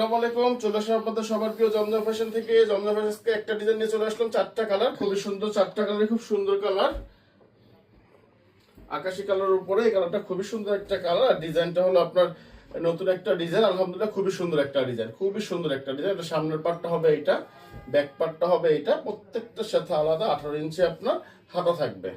আসসালামু আলাইকুম। চলে আসলাম আপনাদের সবার প্রিয় জমজম ফ্যাশন থেকে। জমজম ফ্যাশনকে একটা ডিজাইন নিয়ে চলে আসলাম, চারটা কালার, খুবই সুন্দর চারটা কালার, খুব সুন্দর কালার, আকাশি কালার উপরে এই কালারটা খুবই সুন্দর একটা কালার। আর ডিজাইনটা হলো আপনার নতুন একটা ডিজাইন, আলহামদুলিল্লাহ খুবই সুন্দর একটা ডিজাইন, খুবই সুন্দর একটা ডিজাইন। এটা সামনের পার্টটা হবে এইটা, ব্যাক পার্টটা হবে এইটা, প্রত্যেকটার সাথে আলাদা 18 ইঞ্চি আপনার হাতা থাকবে।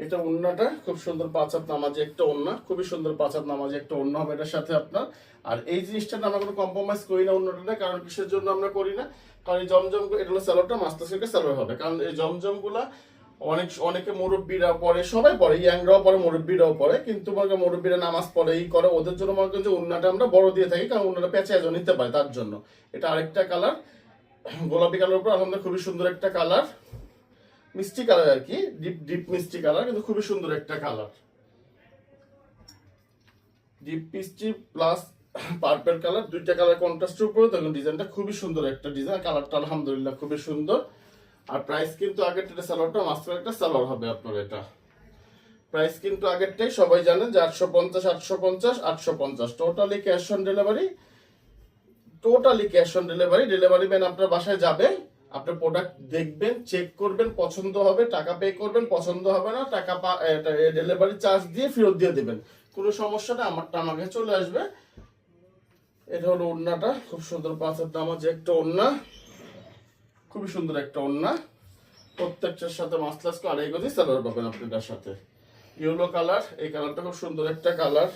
এটা ওড়নাটা খুব সুন্দর, 5 হাত নামাজি একটা ওড়না, খুবই সুন্দর 5 হাত নামাজি একটা ওড়না হবে এটার সাথে আপনার। আর এই জিনিসটাতে আমরা কোনো কম্প্রোমাইজ করি না ওড়নাটা, কারণ কিসের জন্য আমরা করি না, কারণ এই জমজম এটা হলো সালোয়ারটা মাস্টার সিল্কের সালোয়ার হবে। কারণ এই জমজম গুলা অনেকে মুরব্বীরা পরে, সবাই পরে, ইয়াংরাও পরে, মুরব্বীরাও পরে, কিন্তু মুরব্বীরা নামাজ পড়ে এই করে, ওদের জন্য মনে করেন যে ওড়নাটা আমরা বড় দিয়ে থাকি, কারণ ওড়নাটা পেঁচায় নিতে পারে তার জন্য। এটা আরেকটা কালার, গোলাপি কালার উপর আলহামদুলিল্লাহ খুবই সুন্দর একটা কালার, মিষ্টি কালার আর কি, ডিপ ডিপ মিষ্টি কালার, কিন্তু খুবই সুন্দর একটা কালার, ডিপ মিষ্টি প্লাস পার্পল কালার, দুইটা কালার কন্ট্রাস্টের উপরে তখন ডিজাইনটা খুবই সুন্দর একটা ডিজাইন। কালারটা আলহামদুলিল্লাহ খুবই সুন্দর। আর প্রাইস কিন্তু আগেরটা সালোয়ারটা মাস্টার একটা সালোয়ার হবে আপনার। এটা প্রাইস কিন্তু আগেরটাই সবাই জানেন যে 850 850 850, totally cash on delivery, totally cash on delivery. Delivery man আপনার বাসায় যাবে, আপনি প্রোডাক্ট দেখবেন, চেক করবেন, পছন্দ হবে টাকা পে করবেন, পছন্দ হবে না টাকা ডেলিভারি চার্জ দিয়ে ফেরত দিয়ে দেবেন, কোনো সমস্যা না, আমারটা আমাকে চলে আসবে। এটা হলো ওড়নাটা, খুব সুন্দর 5 হাত নামাজি একটা ওড়না, খুবই সুন্দর একটা ওড়না, প্রত্যেকটার সাথে মাসলাস আর এই গজি সালোয়ার পাবেন আপনাদের সাথে। ইয়েলো কালার, এই কালারটা খুব সুন্দর একটা কালার।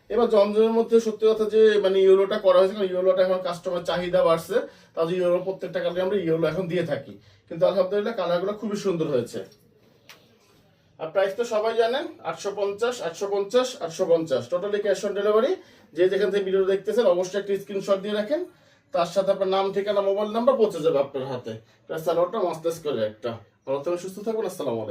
এবার জমজমের মধ্যে সত্যি কথা যে ইয়েলোটা করা হয়েছে, কারণ ইয়েলোটা এখন কাস্টমার চাহিদা বাড়ছে, তাদের ইয়েলো প্রত্যেকটা কালারে আমরা ইয়েলো এখন দিয়ে থাকি, কিন্তু আলহামদুলিল্লাহ কালারগুলো খুবই সুন্দর হয়েছে। আর প্রাইস তো সবাই জানেন 850 850 850, টোটালি ক্যাশ অন ডেলিভারি। যে যেখান থেকে ভিডিও দেখতেছেন অবশ্যই একটা স্ক্রিনশট দিয়ে রাখেন, তার সাথে আপনার নাম, ঠিকানা, মোবাইল নাম্বার পৌঁছে যাবে আপনার হাতে। সালোয়ারটা মাস্টার্স করে একটা। ভালো থাকবেন, সুস্থ থাকবেন, আসসালামু আলাইকুম।